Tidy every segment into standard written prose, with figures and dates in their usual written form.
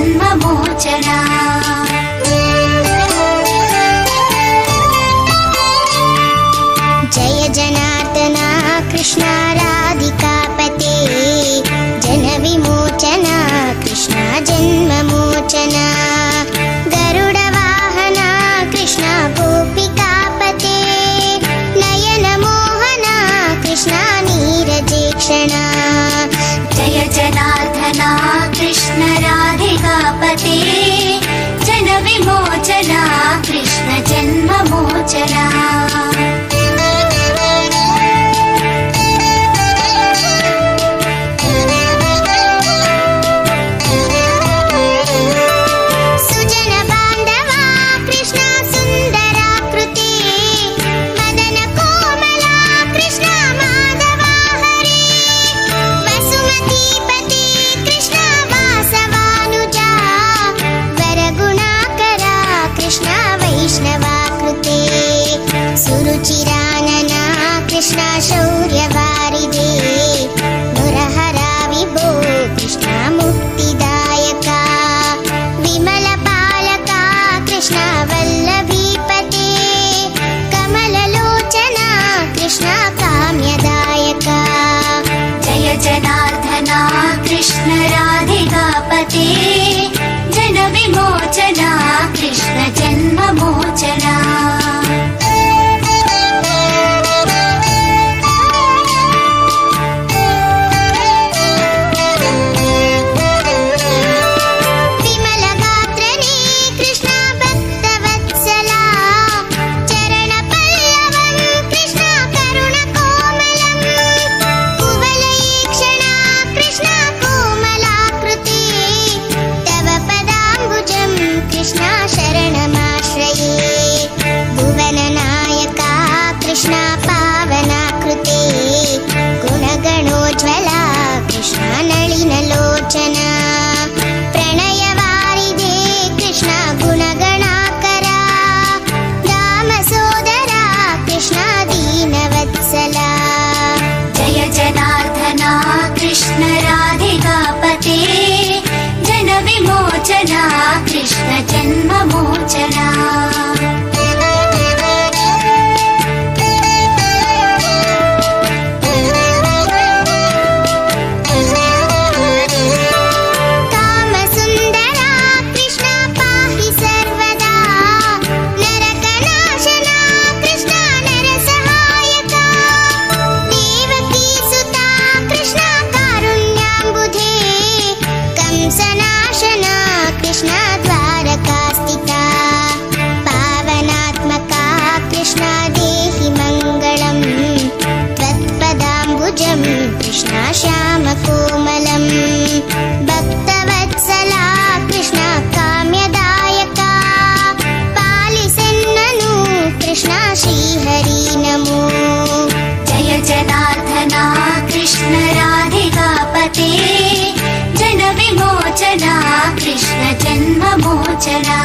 जन्ममोचना। जय जनार्दना कृष्ण राधिकापते जनविमोचना कृष्ण जन्ममोचना। गरुडवाहना कृष्ण गोपिकापते नयनमोहना कृष्ण नीरजेक्षणा। जय जनार्दना कृष्ण राधिकापते जनविमोचना कृष्ण जन्ममोचना। सुरुचिरानना कृष्ण शौर्यवारिधे मुरहरा विभो कृष्ण मुक्तिदायका। विमलपालका कृष्ण वल्लभीपते कमललोचना कृष्ण काम्यदायका। जय जनार्दना कृष्ण राधिकापते जनविमोचना कृष्ण जन्ममोचना। कृष्ण राधिकापते जनविमोचना कृष्ण जन्ममोचना। कृष्ण श्यामकोमलं भक्तवत्सला कृष्ण काम्यदायका। पालिसेन्ननु कृष्ण श्रीहरि नमो। जय जनार्दना कृष्ण राधिकापते जनविमोचना कृष्ण जन्ममोचना।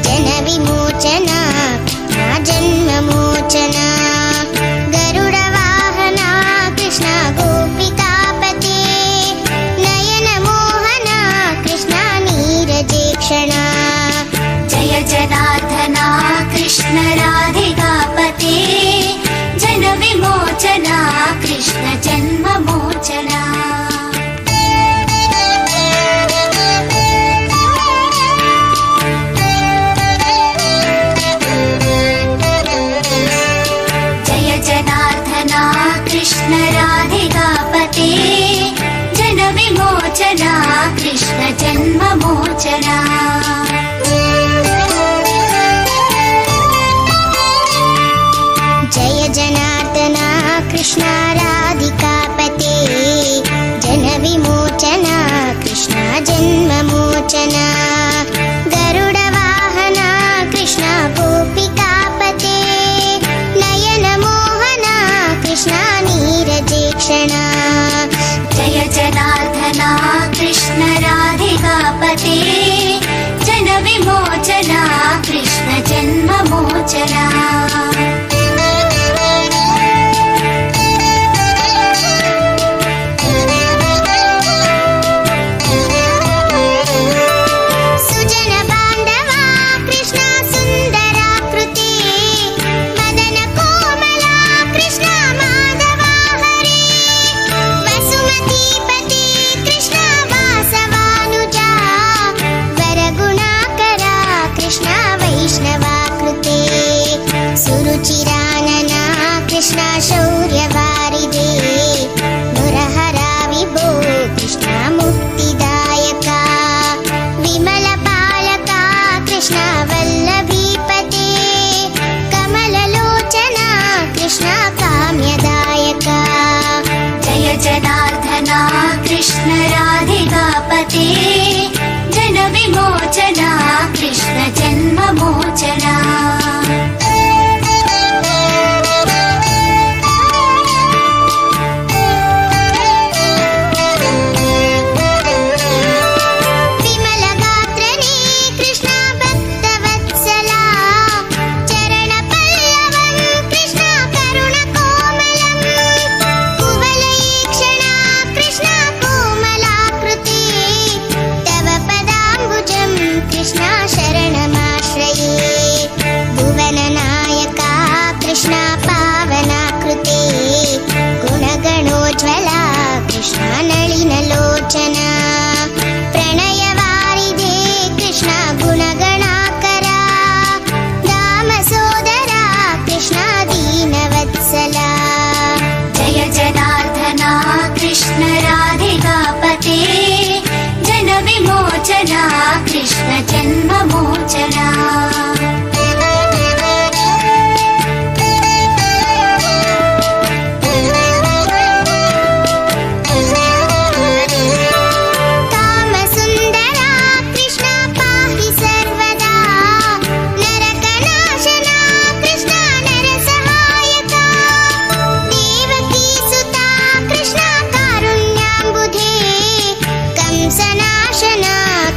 जनविमोचना जन्ममोचना। गरुडवाहना कृष्ण गोपिकापते नयनमोहना कृष्ण नीरजेक्षणा। जय जनार्दना कृष्ण राधिकापते जनविमोचना कृष्ण जन्ममोचना। कृष्ण राधिकापते जनविमोचना कृष्ण जन्ममोचना। जय जनार्दना कृष्ण राधिकापते जन्ममोचन गरुडवाहन कृष्ण गोपिकापते नयनमोहन कृष्ण नीरजेक्षण जय जनार्दना कृष्ण राधिकापते जनविमोचना कृष्ण जन्ममोचना सुरुचिरानना कृष्ण शौर्यवारिधे मुरहरा विभो कृष्ण मुक्तिदायका विमलपालका कृष्ण वल्लभीपते कमललोचना कृष्ण काम्यदायका जय जनार्दना कृष्ण राधिकापते जनविमोचना कृष्ण जन्ममोचना गुणगणोज्ज्वला कृष्ण नलिनलोचना प्रणयवारिधे कृष्ण गुणगणाकरा दामसोदरा कृष्ण दीनवत्सला जय जनार्दना कृष्ण राधिकापते जनविमोचना कृष्ण जन्ममोचना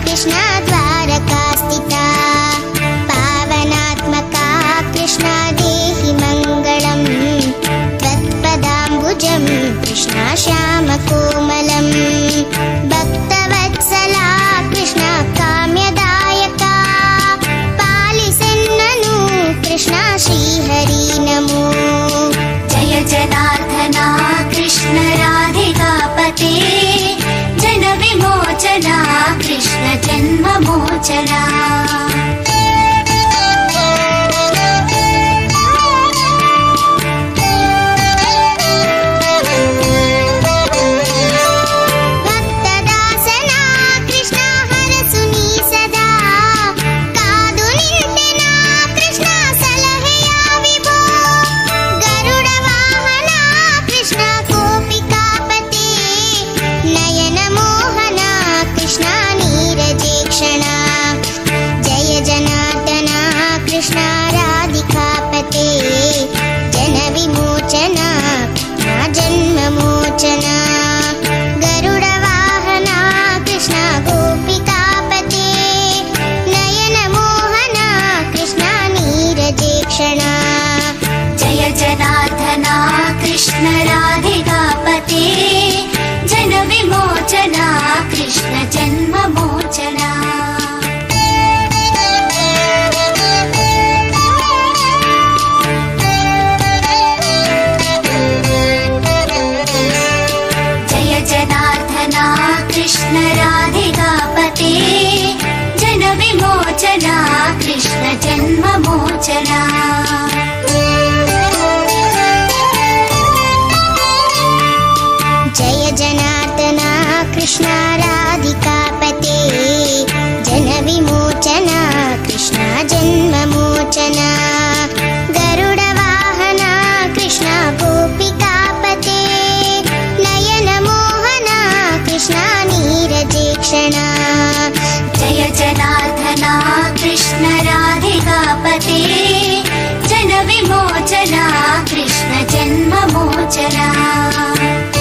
कृष्ण द्वारकास्थिता पावनात्मका कृष्ण देहि मङ्गलम् त्वत्पदाम्बुजं कृष्ण श्यामकोमलम् भक्तवत्सला कृष्ण काम्यदायका पालिसेन्ननु कृष्ण श्रीहरि नमो जय जनार्दना कृष्ण राधिकापते जनविमोचना कृष्ण जन्ममोचना भक्तदासना कृष्ण हरसुनी सदा कादु निंतेना कृष्ण सलहेया विभो गरुडवाहन कृष्ण गोपिकापते नयनमोहन कृष्ण नीरजेक्षण जय जनार्दन कृष्ण राधिकापते जनविमोचना जन्ममोचना गरुडवाहन कृष्ण गोपिकापते नयनमोहन कृष्ण नीरजेक्षण जय जनार्दना कृष्ण राधिकापते जनविमोचना कृष्ण जन्ममोचना जय जनार्दना कृष्ण राधिकापते जनविमोचना कृष्ण जन्ममोचना जय जनार्दन कृष्ण राधिकापते जनविमोचना कृष्ण जन्ममोचना गरुडवाहन कृष्ण गोपिकापते नयनमोहन कृष्ण नीरजेक्षण जय जन्ममोचना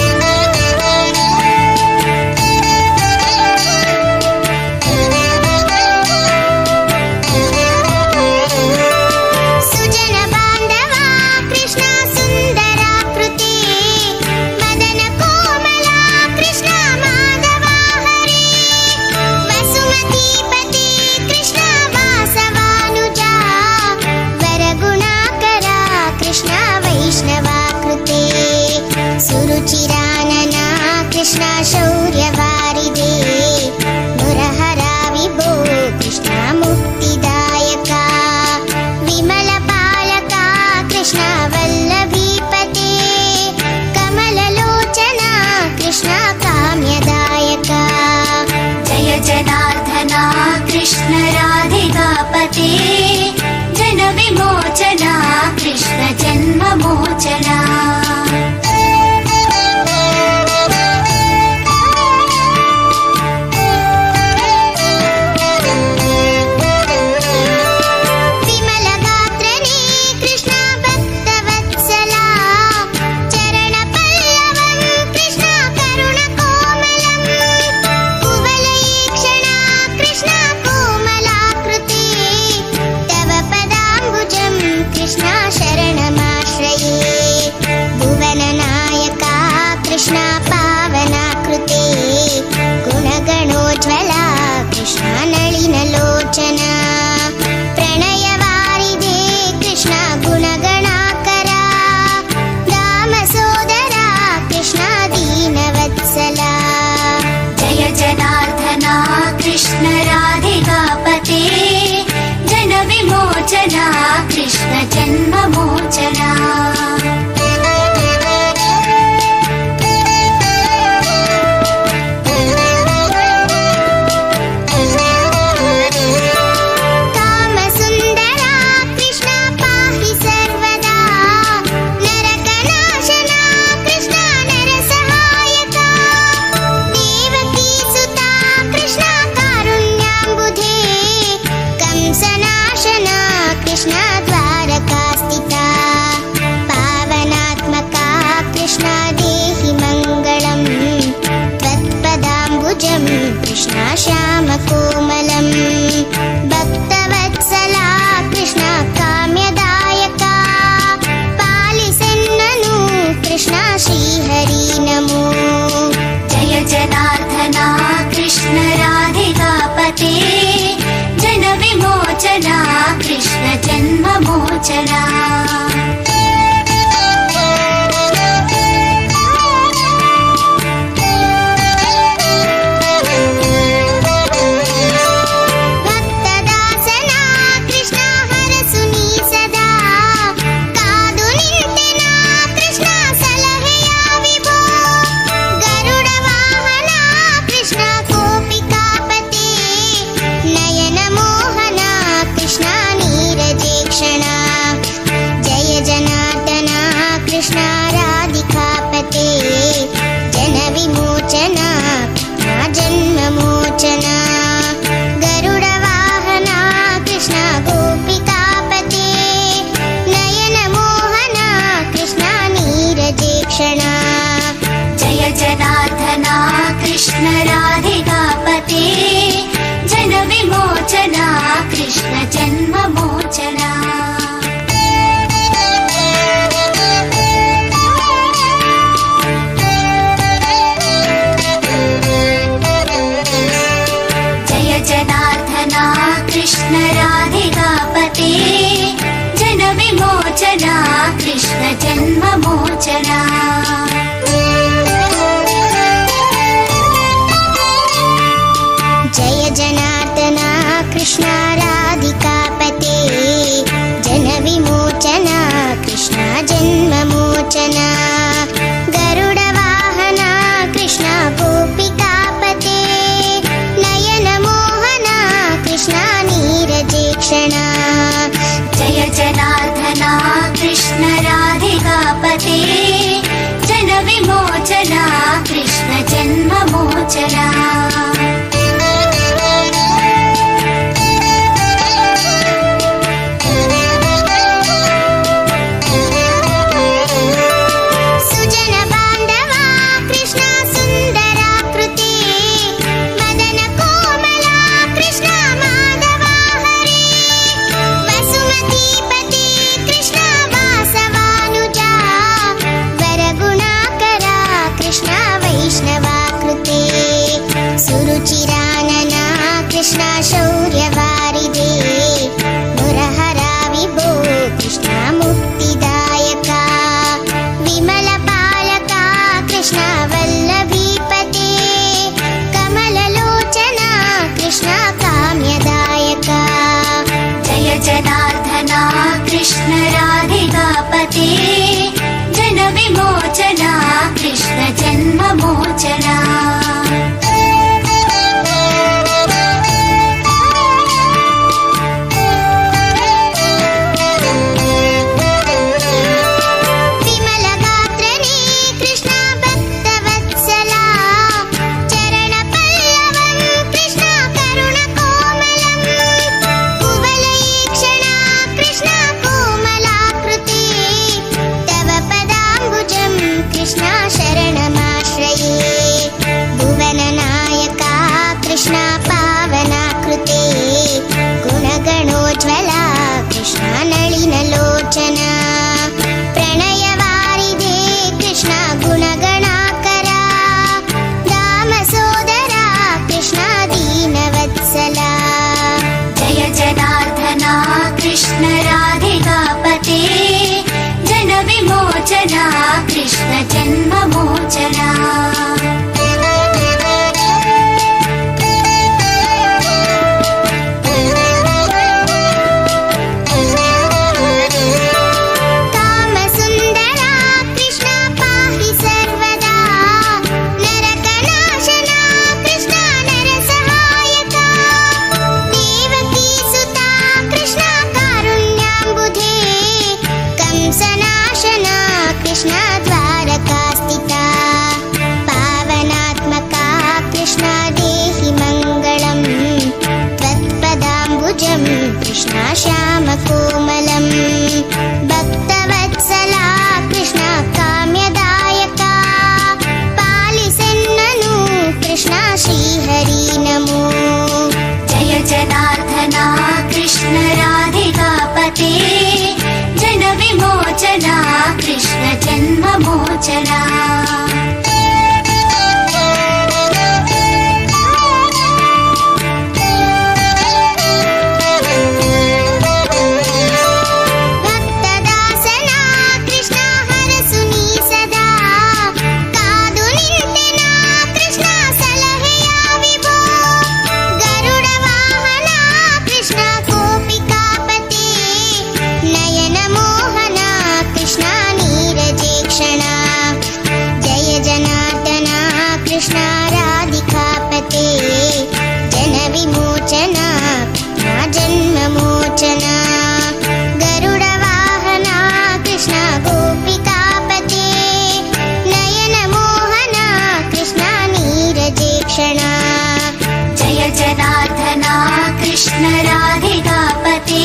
ಸುಜನ ಬಾಂಧವ ಕೃಷ್ಣ ಸುಂದರಾಕೃತಿ ಮದನ ಕೋಮಲ ಕೃಷ್ಣ ಮಾಧವ ಹರಿ ವಸುಮತೀಪತಿ ಕೃಷ್ಣ ವಾಸವಾನುಜ ವರಗುಣಾಕರ ಕೃಷ್ಣ ವೈಷ್ಣವಾಕೃತೆ ಸುರುಚಿರಾನನ ಕೃಷ್ಣ ಶೌರ್ಯವಾರಿದೆ ಮುರಹರ ವಿಭೋ ಕೃಷ್ಣ ಮುಕ್ತಿದಾಯಕ ವಿಮಲ ಪಾಲಕ ಕೃಷ್ಣ ವಲ್ಲಭೀಪತೆ ಕಮಲಲೋಚನ ಕೃಷ್ಣ ಕಾಮ್ಯದಾಯಕ जय जनार्दना कृष्ण राधिकापते जन विमोचना कृष्ण जन्ममोचना ವಿಮಲ ಗಾತ್ರನೇ ಕೃಷ್ಣ ಭಕ್ತವತ್ಸಲ ಚರಣ ಪಲ್ಲವಂ ಕೃಷ್ಣ ಕರುಣ ಕೋಮಲಂ ಕುವಲಯೀಕ್ಷಣ ಕೃಷ್ಣ ಕೋಮಲಾಕೃತಿ ತವ ಪದಾಂಬುಜಂ ಕೃಷ್ಣ ಶರಣಮಾಶ್ರಯೇ ಭುವನ ನಾಯಕ ಕೃಷ್ಣ ಪಾವನಾಕೃತೆ ಗುಣಗಣೋಜ್ವಲ ಕೃಷ್ಣ ನಳಿನಲೋಚನ ಪ್ರಣಯವಾರಿದೆ ಕೃಷ್ಣ ಗುಣಗಣಾಕರ ದಾಮಸೋದರ ಕೃಷ್ಣ ದೀನವತ್ಸಲ जय जनार्दना कृष्ण राधिकापते जन विमोचना कृष्ण जन्ममोचना ಕಾಮಸುಂದರ ಕೃಷ್ಣ ಪಾಹಿ ಸರ್ವದಾ ನರಕನಾಶನ ಕೃಷ್ಣ ನರಸಹಾಯಕ ದೇವಕೀ ಸುತ ಕೃಷ್ಣ ಕಾರುಣ್ಯಾಂಬುಧೇ ಕಂಸನಾಶನ ಕೃಷ್ಣ ದ್ವಾರಕಾಸ್ಥಿತ ಪಾವನಾತ್ಮಕ ಕೃಷ್ಣ ದೇಹಿ ಮಂಗಳಂ ತ್ವತ್ಪದಾಂಬುಜಂ ಕೃಷ್ಣ ಶ್ಯಾಮಕೋಮಲಂ ಭಕ್ತವತ್ಸಲ ಕೃಷ್ಣ ಕಾಮ್ಯದಾಯಕ ಪಾಲಿಸೆನ್ನನು ಕೃಷ್ಣ ಶ್ರೀಹರಿ ನಮೋ जय जनार्दना कृष्ण राधिकापते जन विमोचना कृष्ण जन्ममोचना ಭಕ್ತದಾಸನ ಕೃಷ್ಣ ಹರಸುನಿ ಸದಾ ಕಾದು ನಿಂತೆನ ಕೃಷ್ಣ ಸಲಹೆಯ ವಿಭೋ ಗರುಡ ವಾಹನ ಕೃಷ್ಣ ಗೋಪಿಕಾಪತಿ ನಯನ ಮೋಹನ ಕೃಷ್ಣ ನೀರಜೇಕ್ಷಣ ಜಯ ಜನಾರ್ದನ ಕೃಷ್ಣ ರಾಧಿಕಾಪತೆ ಜನ ವಿಮೋಚನ ಜನ್ಮಮೋಚನ ಗರುಡ ವಾಹನ ಕೃಷ್ಣ ಗೋಪಿಕಾಪತೆ ನಯನ ಮೋಹನ ಕೃಷ್ಣ ನೀರಜೇಕ್ಷಣ जय जनार्दना कृष्ण राधिकापते जन विमोचना कृष्ण जन्ममोचना जय जनार्दना कृष्ण राधिकापते जन विमोचना कृष्ण जन्ममोचना जय जनार्दन कृष्ण राधिकापते जन विमोचना कृष्ण जन्ममोचना गरुड वाहन कृष्ण गोपिकापते नयन मोहन कृष्ण नीरजेक्षण जय जनार्दना कृष्ण राधिकापते जन्ममोचना कृष्ण जन्ममोचना कामसुन्दरा कृष्ण पाहि सर्वदा नरकनाशना कृष्ण नरसहायका देवकीसुता कृष्ण कारुण्याम्बुधे कंसनाशना कृष्ण द्वारकास्थिता पावनात्मका कृष्ण देहि मङ्गलम् त्वत्पदाम्बुजं कृष्ण श्यामकोमलम् भक्तवत्सला कृष्ण काम्यदायका पालिसेन्ननु कृष्ण श्रीहरि नमो जय जनार्दना कृष्ण राधिकापते जनविमोचना कृष्ण जन्ममोचना भक्तदासना कृष्ण हरसुनी सदा कादु निंतेना कृष्ण सलहेया विभो गरुडवाहना कृष्ण गोपिकापते नयन मोहना कृष्ण नीरजेक्षणा जय जनार्दना कृष्ण राधिकापते जनविमोचना जन्ममोचना गरुडवाहना कृष्ण गोपिकापते नयन मोहना कृष्ण नीरजेक्षणा जय जनार्दना कृष्ण राधिकापते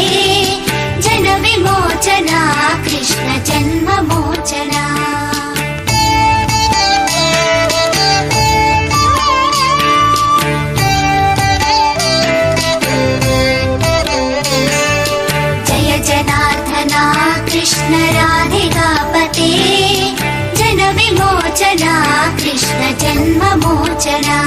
जनविमोचना कृष्ण जन्ममोचना जय जनार्दना कृष्ण राधिकापते जनविमोचना कृष्ण जन्ममोचना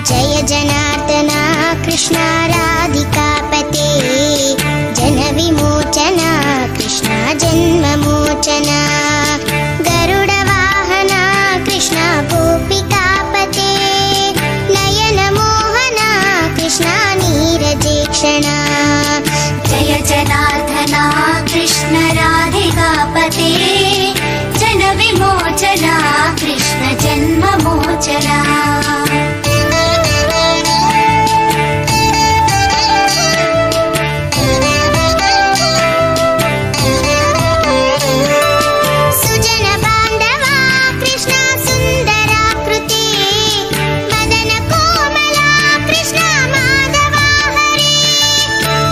जय जनार्दना कृष्ण राधिकापते जनविमोचना कृष्ण जन्ममोचना गरुडवाहना कृष्ण गोपिकापते नयन मोहना कृष्ण नीरजेक्षणा जय जनार्दना कृष्ण राधिकापते जनविमोचना कृष्ण जन्ममोचना सुजन बांधवा कृष्ण सुंदराकृते वदन कोमला कृष्ण माधवा हरे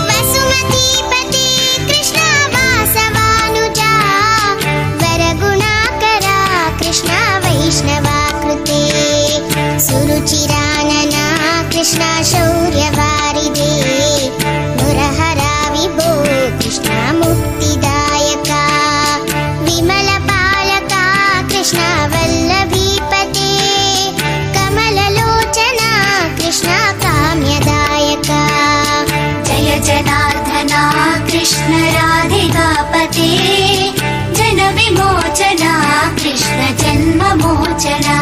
वसुमतीपते कृष्ण वासवानुजा वरगुणाकरा कृष्ण वैष्णवाकृते सुरुचिरानना कृष्ण शौर्यवारिधे मुरहरा विभो कृष्ण मुक्तिदायका विमलपालका कृष्ण वल्लभीपते कमललोचना कृष्ण काम्यदायका जय जनार्दना कृष्ण राधिकापते जनविमोचना कृष्ण जन्ममोचना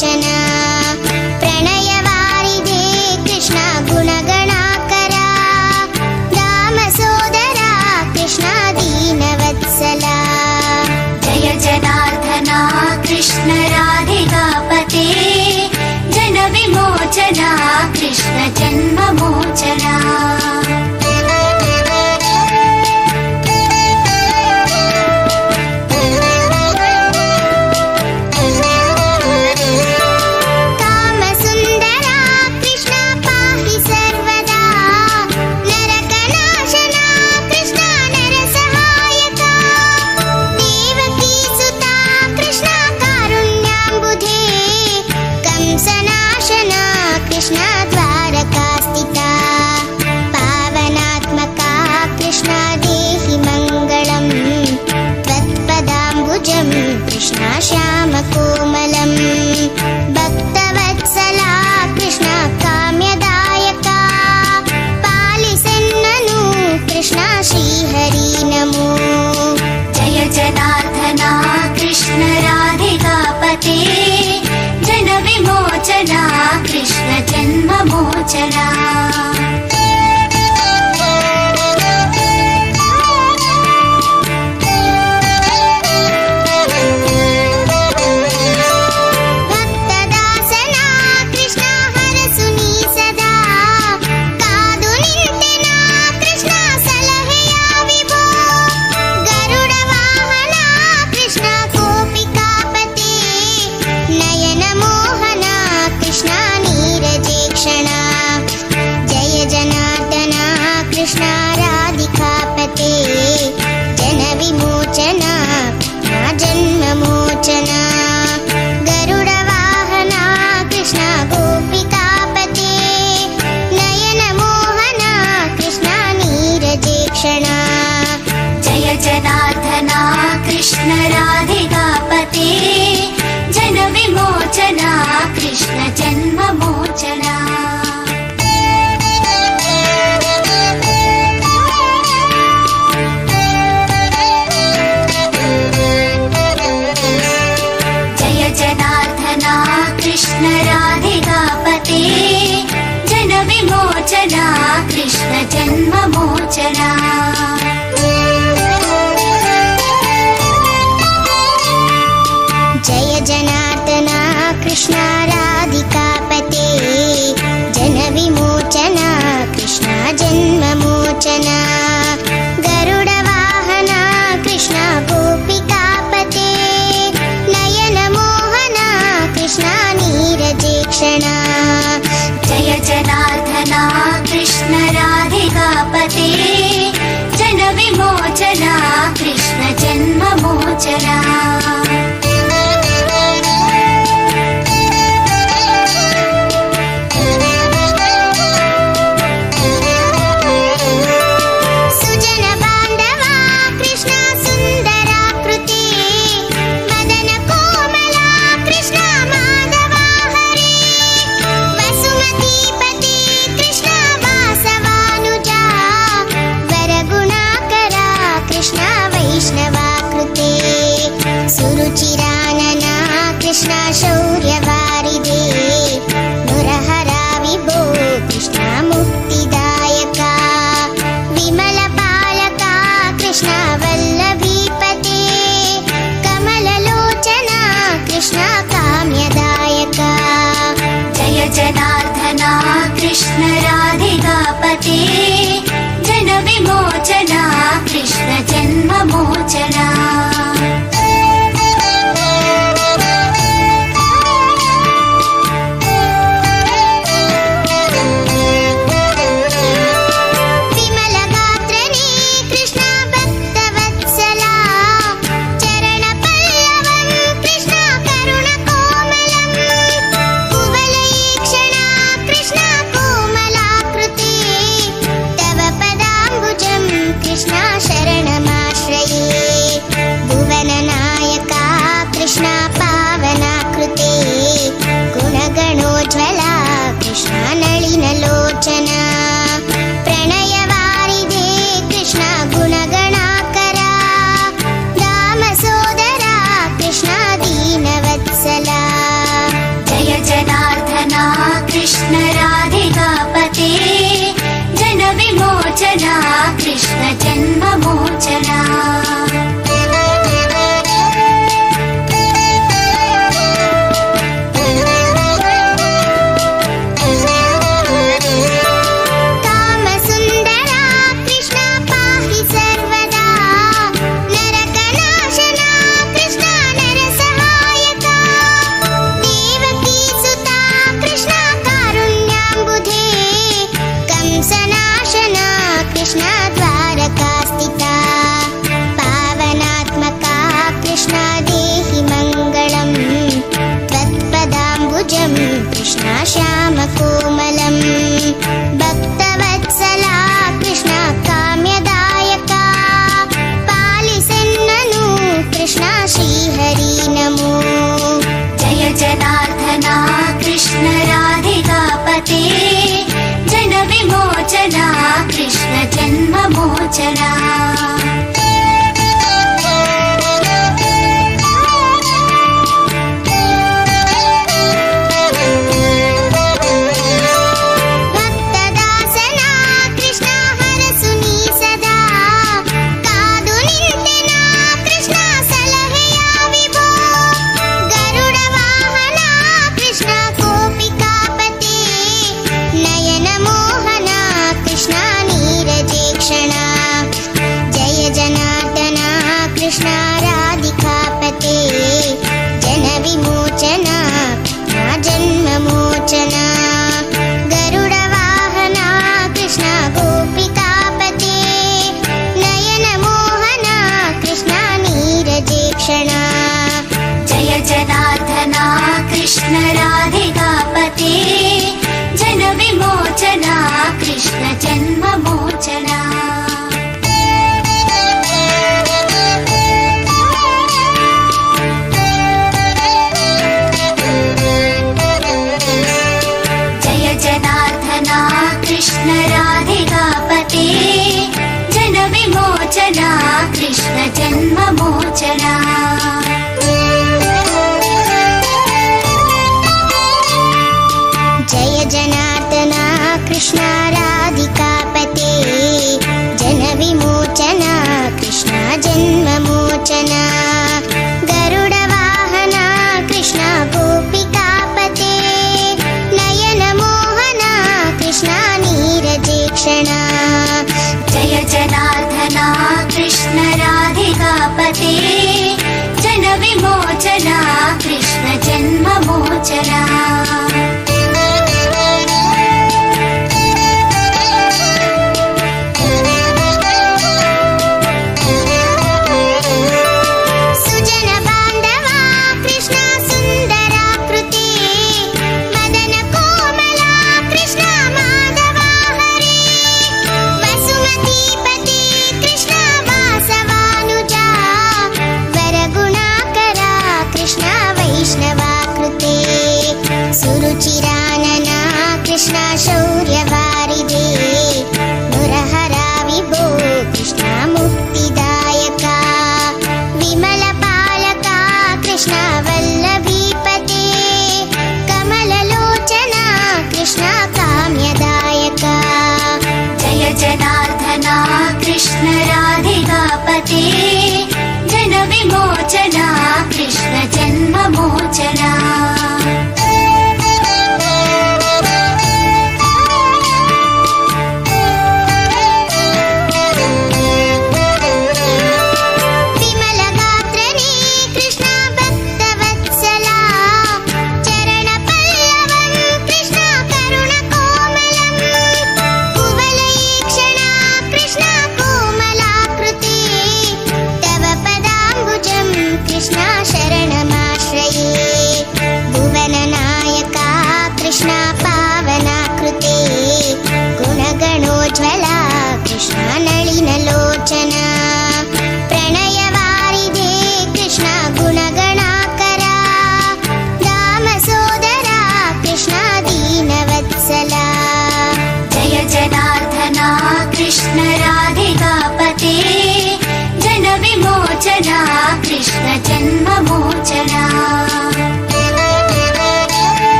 ಜನ್ಮಮೋಚನ ಪ್ರಣಯವಾರಿದೆ ಕೃಷ್ಣ ಗುಣಗಣಾಕರ ದಾಮಸೋದರ ಕೃಷ್ಣ ದೀನವತ್ಸಲ ಜಯ ಜನಾರ್ದನ ಕೃಷ್ಣ ರಾಧಿಕಾಪತೆ ಜನ ವಿಮೋಚನ ಕೃಷ್ಣ ಜನ್ಮಮೋಚನ कृष्ण श्यामकोमलं भक्तवत्सला कृष्ण काम्यदायका पालिसेन्ननु कृष्ण श्रीहरि नमो जय जनार्दना कृष्ण राधिकापते जन विमोचना कृष्ण जन्ममोचना कृष्ण राधिकापते जन विमोचना कृष्ण जन्ममोचना जय जनार्दना कृष्ण राधिकापते जन विमोचना कृष्ण जन्ममोचना जय जनार्दना कृष्ण राधिकापते जन विमोचना कृष्ण जन्ममोचना गरुडवाहना कृष्ण गोपिकापते नयन मोहना कृष्ण नीरजेक्षणा जय जनार्दना कृष्ण राधिकापते जन विमोचना कृष्ण जन्ममोचना सुरुचिरानना कृष्ण शौर्यवारिदे मुरहरा विभो कृष्ण मुक्तिदायका विमलपालका कृष्ण वल्लभीपते कमललोचना कृष्ण काम्यदायका जय जनार्दना कृष्ण राधिकापते जन विमोचना कृष्ण जन्ममोचना कृष्ण शरणमाश्रये विमोचना कृष्ण जन्ममोचना कृष्ण द्वारकास्थिता पावनात्मका कृष्ण देहि मङ्गलम् त्वत्पदाम्बुजं कृष्ण श्यामकोमलं भक्तवत्सला कृष्ण काम्यदायका पालिसेन्ननु कृष्ण श्रीहरि नमो जय जनार्दना कृष्ण राधिकापते जन विमोचना कृष्ण जन्ममोचना भक्तदासना कृष्ण हरसुनी सदा कादु निंतेना कृष्ण सलहेया विभो गरुड वाहना कृष्ण गोपिकापते नयन मोहना कृष्ण नीरजेक्षणा जय जनार्दना कृष्ण राधिकापते जन विमोचना जन्ममोचना गरुड वाहना कृष्ण गोपिकापते नयन मोहना कृष्ण नीरजेक्षणा जय जनार्दना कृष्ण राधिकापते जन विमोचना कृष्ण जन्ममोचना जय जनार्दना कृष्ण राधिकापते जन विमोचना कृष्ण जन्ममोचना जय जनार्दना कृष्ण राधिकापते जन विमोचना कृष्ण जन्ममोचना गरुड वाहना कृष्ण गोपिकापते नयन मोहना कृष्ण नीरजेक्षणा जय जनार्दना कृष्ण राधिकापते जन विमोचना कृष्ण जन्ममोचना सुजन बांधवा कृष्ण सुंदराकृति मदन कोमला कृष्ण माधवा हरे वसुमतीपति कृष्ण वासवानुजा वरगुणाकरा कृष्ण वैष्णवाकृते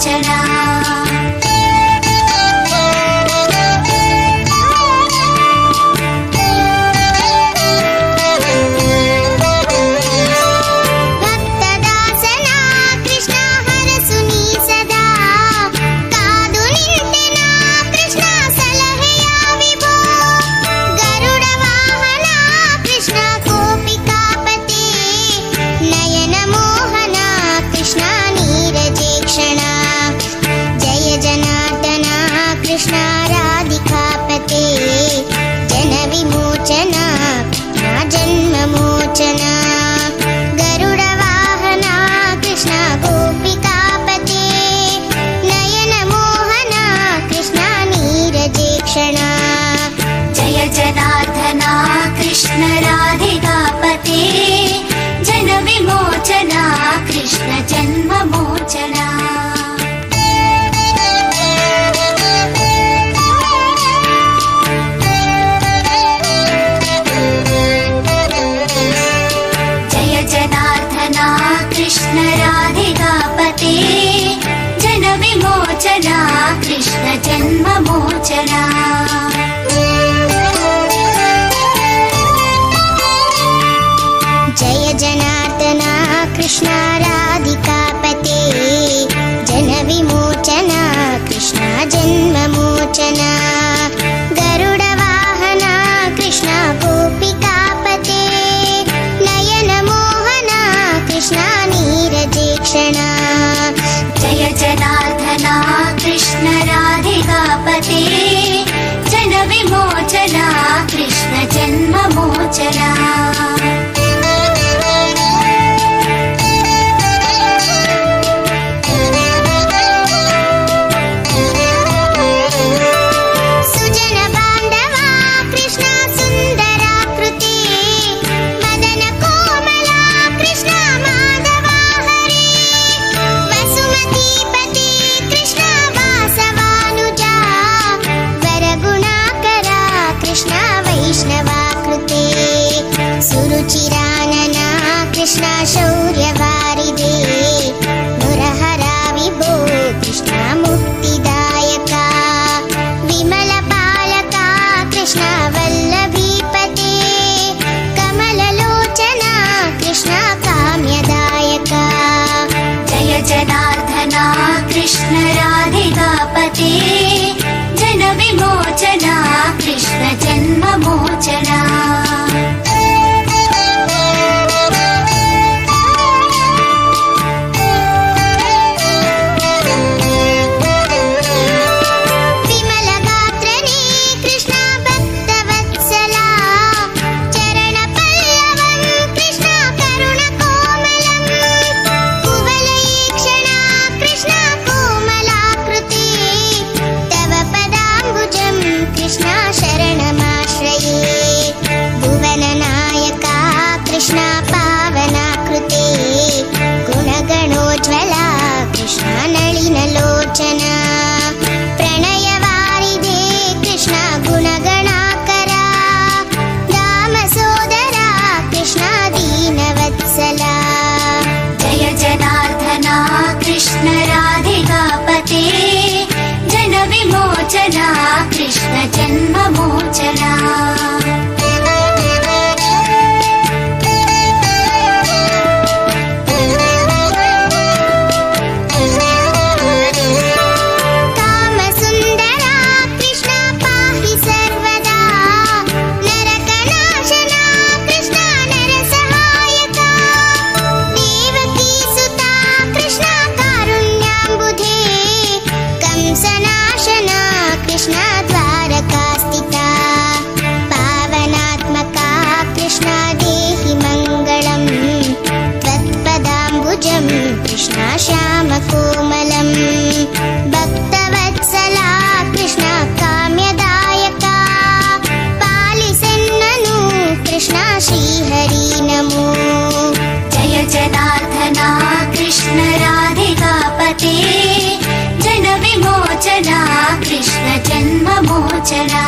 जन्ममोचना कृष्ण राधिकापते जन विमोचना कृष्ण जन्ममोचना जय जनार्दना कृष्ण राधिकापते जन विमोचना कृष्ण जन्ममोचना जय जनार्दना कृष्ण राधिकापते जन विमोचना कृष्ण जन्ममोचना गरुडवाहना कृष्ण गोपिकापते नयन मोहना कृष्ण नीरजेक्षणा जय जनार्दना कृष्ण राधिकापते जन विमोचना कृष्ण जन्ममोचना सुरुचिरानना कृष्ण शौर्यवारिदे मुरहरा विभो कृष्ण मुक्तिदायका विमलपालका कृष्ण वल्लभीपते कमललोचना कृष्ण काम्यदायका जय जनार्दना कृष्ण राधिकापते जन विमोचना कृष्ण जन्ममोचना कृष्ण राधिकापते जन विमोचना कृष्ण जन्ममोचना कृष्ण द्वारकास्थिता पावनात्मका कृष्ण देहि मङ्गलम् त्वत्पदाम्बुजं कृष्ण श्यामकोमलं भक्तवत्सला कृष्ण काम्यदायका पालिसेन्ननु कृष्ण श्रीहरि नमो जय जनार्दना कृष्ण राधिकापते जन विमोचना कृष्ण जन्ममोचना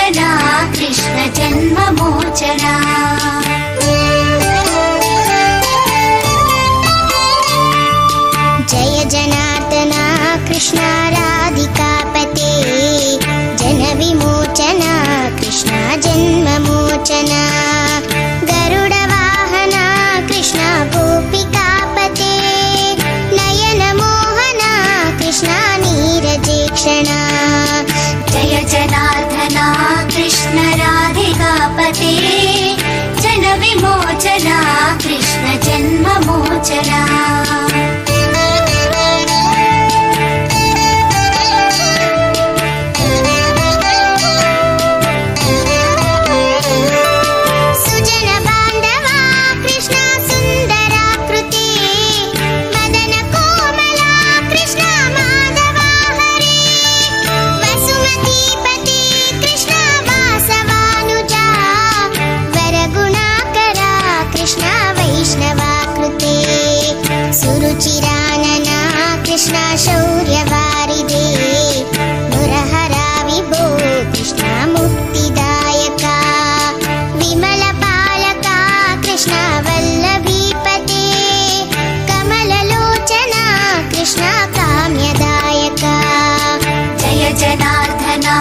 विमोचना कृष्ण जन्ममोचना जय जनार्दना कृष्ण राधिकापते जन विमोचना कृष्ण जन्ममोचना गरुड वाहना कृष्ण गोपिकापते नयन मोहना कृष्ण नीरजेक्षणा जय जनार्दना कृष्ण राधिकापते जन विमोचना कृष्ण जन्ममोचना सुरुचिरानना कृष्ण शौर्यवारिदे मुरहरा विभो कृष्ण मुक्तिदायका विमलपालका कृष्ण वल्लभीपते कमललोचना कृष्ण काम्यदायका जय जनार्दना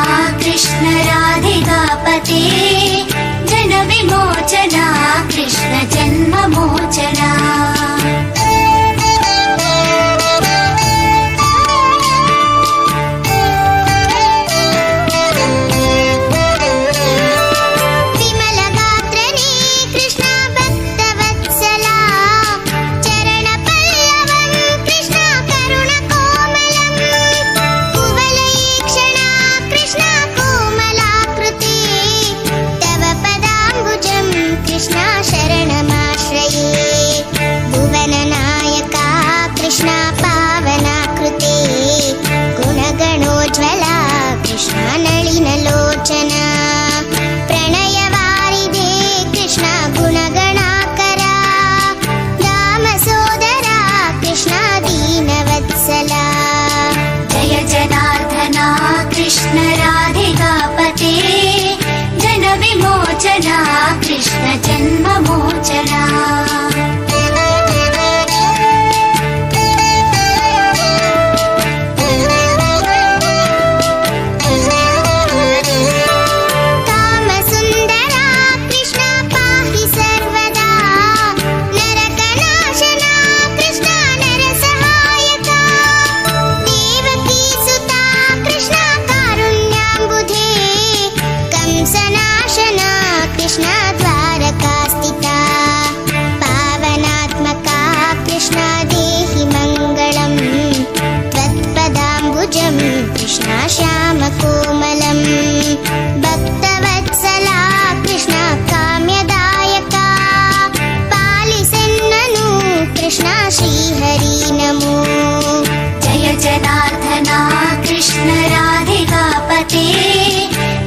कृष्ण राधिकापते जन विमोचना कृष्ण जन्ममोचना कृष्ण राधिकापते जन विमोचना कृष्ण जन्ममोचना कृष्ण श्यामकोमलं भक्तवत्सला कृष्ण काम्यदायका पालिसेन्ननु कृष्ण श्रीहरि नमो जय जनार्दना कृष्ण राधिकापते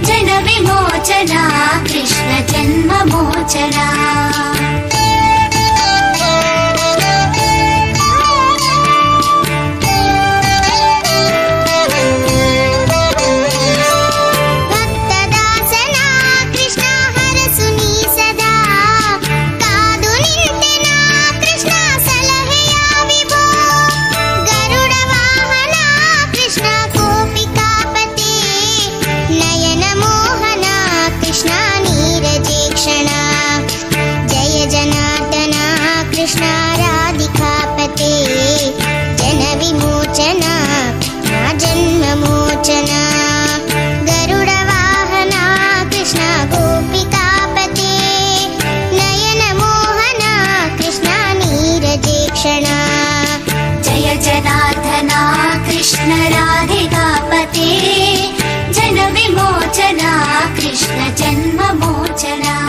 जन विमोचना कृष्ण जन्ममोचना विमोचना जन्ममोचना गरुड वाहना कृष्ण गोपिकापते नयन मोहना कृष्ण नीरजेक्षणा जय जनार्दना कृष्ण राधिकापते जन विमोचना कृष्ण जन्ममोचना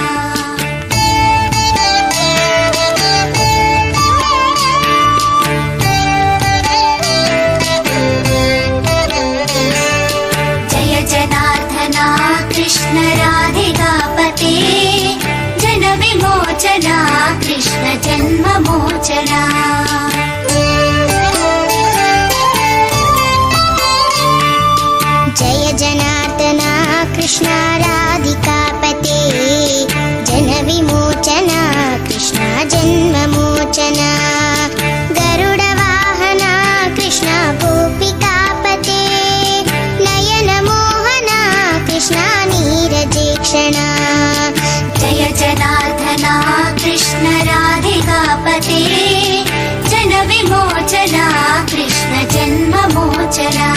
कृष्ण राधिकापते जन विमोचना कृष्ण जन्ममोचना जय जनार्दना कृष्ण कृष्ण राधिकापते जनविमोचना कृष्ण जन्ममोचना गरुडवाहना कृष्ण गोपिकापते नयनमोहना कृष्ण नीरजेक्षणा जय जनार्दना कृष्ण राधिकापते जनविमोचना कृष्ण जन्ममोचना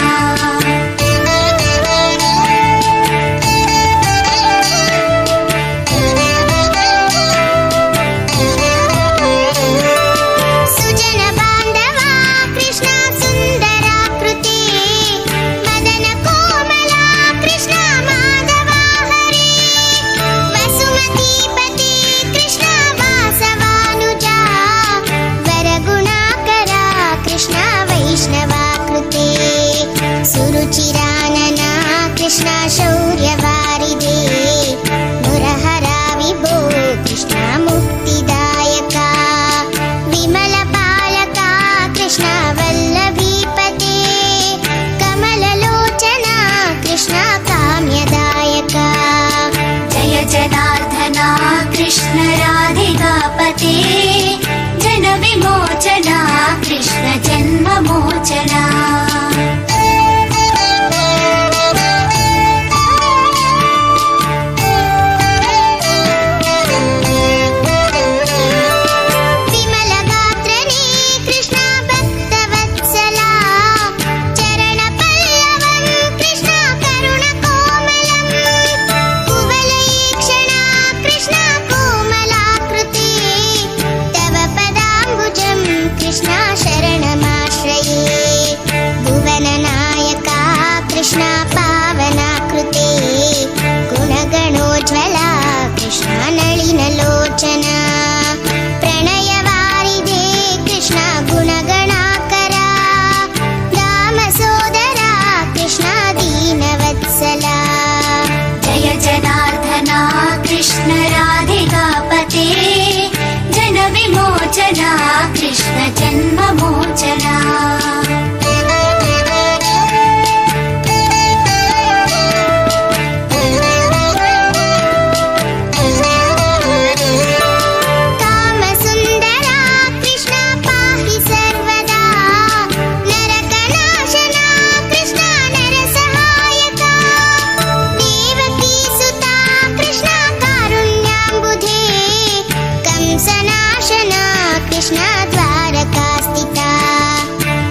सुरुचिरानना कृष्ण शौर्यवारिदे मुरहरा विभो कृष्ण मुक्तिदायका विमलपालका कृष्ण वल्लभीपते कमललोचना कृष्ण काम्यदायका जय जनार्दना कृष्ण राधिकापते जनविमोचना कृष्ण जन्ममोचना नलिनलोचना प्रणयवारिदे कृष्ण गुणगणाकरा दामसोदरा कृष्ण दीनवत्सला जय जनार्दना कृष्ण राधिकापते जनविमोचना कृष्ण जन्ममोचना कृष्ण द्वारकास्थिता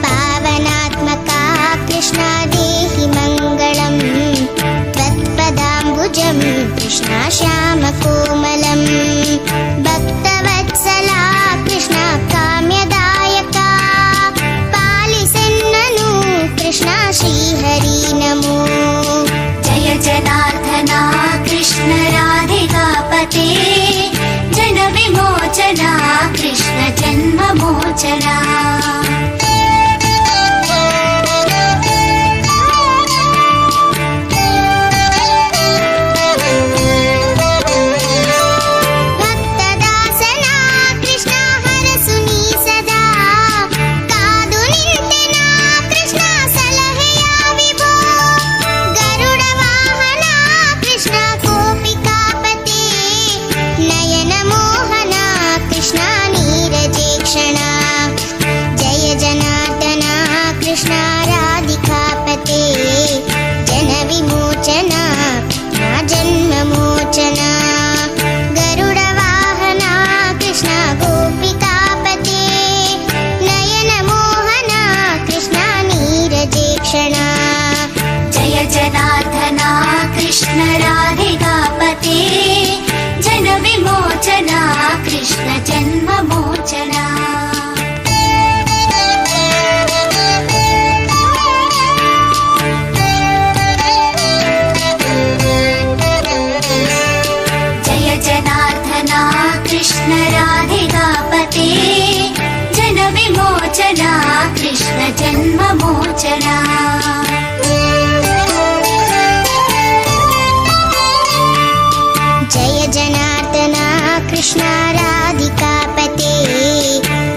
पावनात्मका कृष्ण देहि मङ्गलम् त्वत्पदाम्बुजं कृष्ण श्यामकोमलं भक्तवत्सला कृष्ण काम्यदायका पालिसेन्ननु कृष्ण श्रीहरि नमो जय जनार्दना कृष्ण राधिकापते जनविमोचना कृष्ण जन्ममोचना भक्तदासना कृष्ण हरसुनी सदा कादु निंतेना कृष्ण सलहेया विभो गरुडवाहना कृष्ण गोपिकापते नयनमोहना कृष्ण नीरजेक्षणा जय जनार्दना कृष्ण राधिकापते जनविमोचना जन्ममोचना गरुडवाहना कृष्ण गोपिकापते नयनमोहना कृष्ण नीरजेक्षणा जय जनार्दना कृष्ण राधिकापते जनविमोचना कृष्ण जन्ममोचना जय जनार्दना कृष्ण राधिकापते जनविमोचना कृष्ण जन्ममोचना जय जनार्दना कृष्ण राधिकापते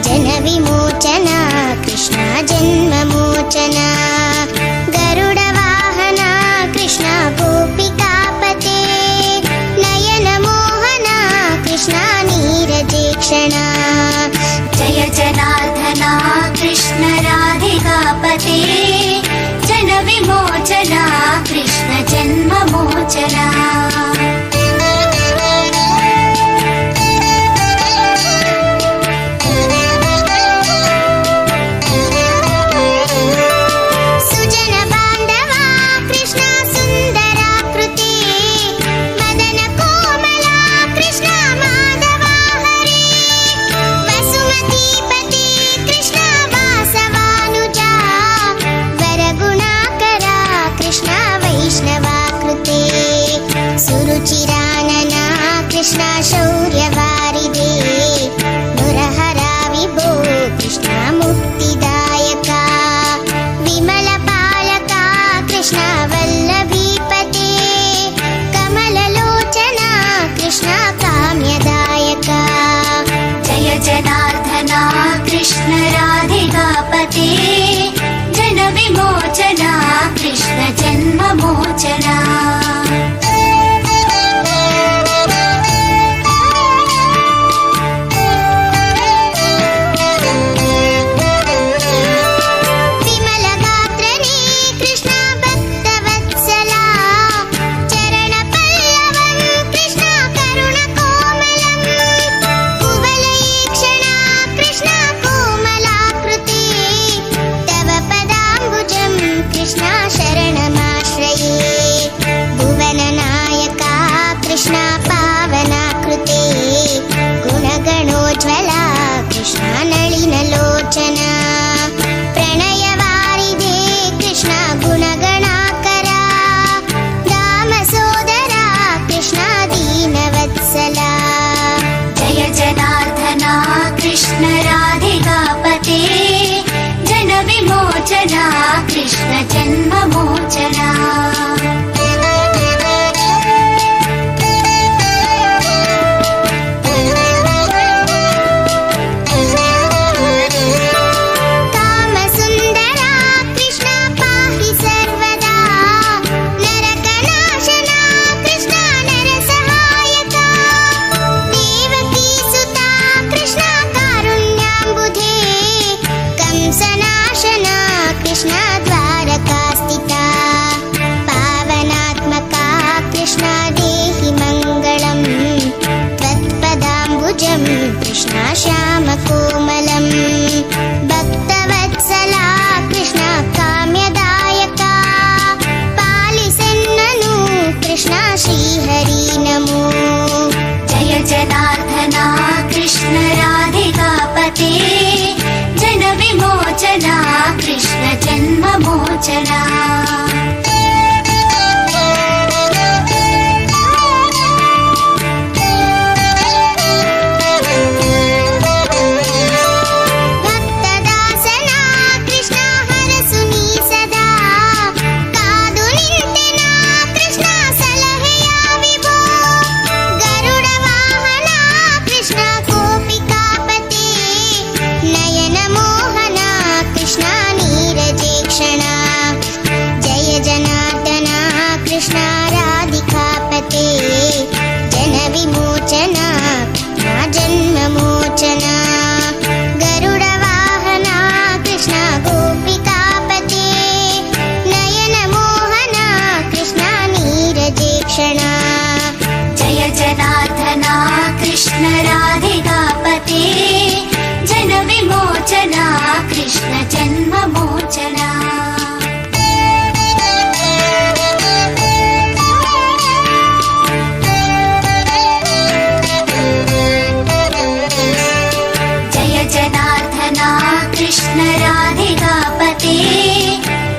जनविमोचना कृष्ण जन्ममोचना गरुडवाहना कृष्ण गोपिकापते जन्ममोचना सुरुचिरानना कृष्ण शौर्यवारिदे मुरहरा विभो कृष्ण मुक्तिदायका विमलपालका कृष्ण वल्लभीपते कमललोचना कृष्ण काम्यदायका जय जनार्दना कृष्ण राधिकापते जनविमोचना कृष्ण जन्ममोचना गुणगणोज्ज्वला कृष्ण नलिनलोचना प्रणयवारिधे कृष्ण गुणगणाकरा दामसोदरा कृष्ण दीनवत्सला जय जनार्दना कृष्ण राधिकापते जनविमोचना कृष्ण जन्ममोचना कृष्ण द्वारकास्थिता पावनात्मका कृष्ण देहि मङ्गलम् त्वत्पदाम्बुजं कृष्ण श्यामकोमलम् भक्तवत्सला कृष्ण काम्यदायका पालिसेन्ननु कृष्ण श्रीहरि नमो जय जनार्दना कृष्ण राधिकापते जनविमोचना कृष्ण जन्ममोचना भक्तदासना कृष्ण हरसुनी सदा कादु निंतेना कृष्ण सलहेया विभो गरुडवाहना कृष्ण गोपिकापते नयन मोहना कृष्ण नीरजेक्षणा जय जनार्दना कृष्ण राधिकापते जनविमोचना जन्ममोचना गरुडवाहना कृष्ण गोपिकापते नयन मोहना कृष्ण नीरजेक्षणा जय जनार्दना कृष्ण राधिकापते जनविमोचना कृष्ण जन्ममोचना जय जनार्दना कृष्ण राधिकापते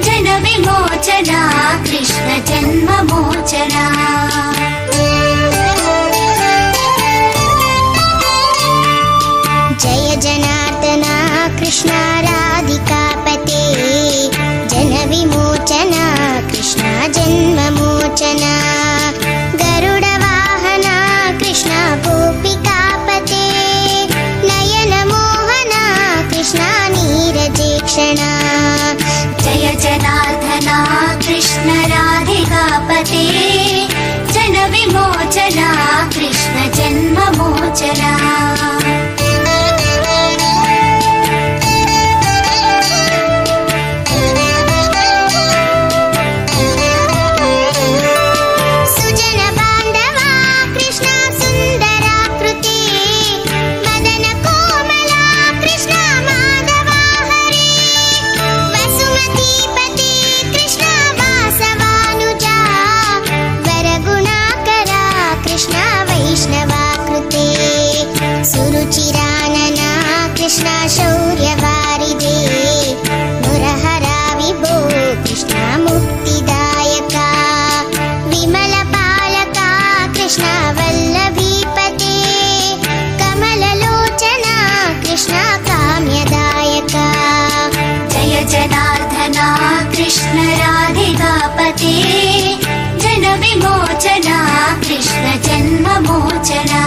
जनविमोचना कृष्ण जन्ममोचना जय जनार्दना कृष्ण राधिकापते जनविमोचना कृष्ण जन्ममोचना गरुडवाहना कृष्ण गोपिकापते नयन मोहना कृष्ण नीरजेक्षणा जय जनार्दना कृष्ण राधिकापते जनविमोचना कृष्ण जन्ममोचना जन्ममोचना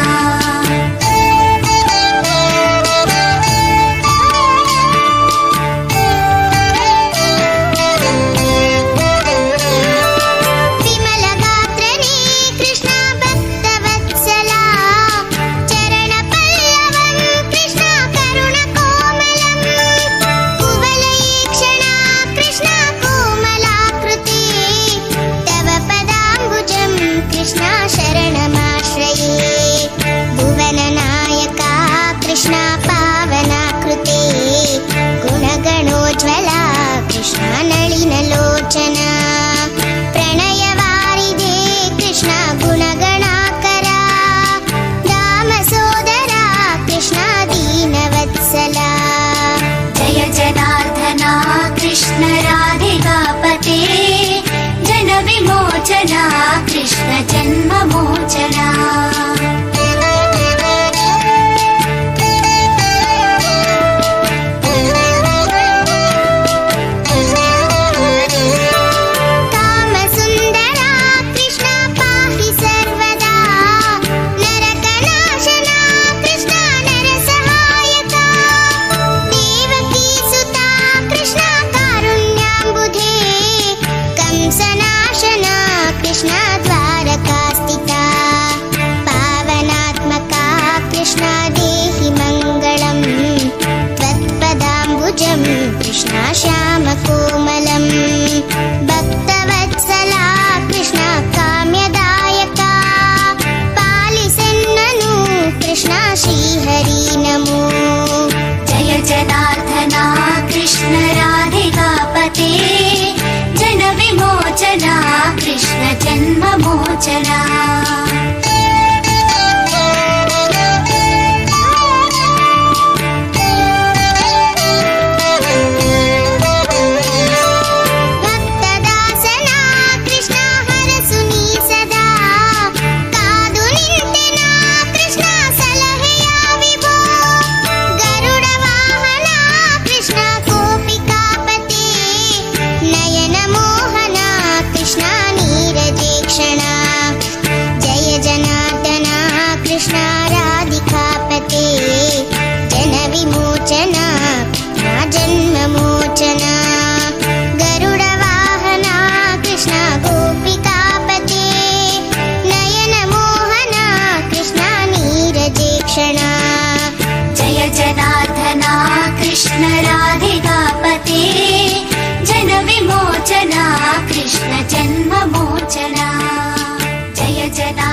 कृष्ण राधिकापते जन विमोचना कृष्ण जन्ममोचना कृष्ण श्यामकोमलं भक्तवत्सला कृष्ण काम्यदायका पालिसेन्ननु कृष्ण श्रीहरि नमो जय जनार्दना कृष्ण राधिकापते जन विमोचना कृष्ण जन्ममोचना जन्ममोचना गरुडवाहना कृष्ण गोपिकापते नयनमोहना कृष्ण नीरजेक्षणा जय जनार्दना कृष्ण राधिकापते जन विमोचना कृष्ण जन्ममोचना जय जना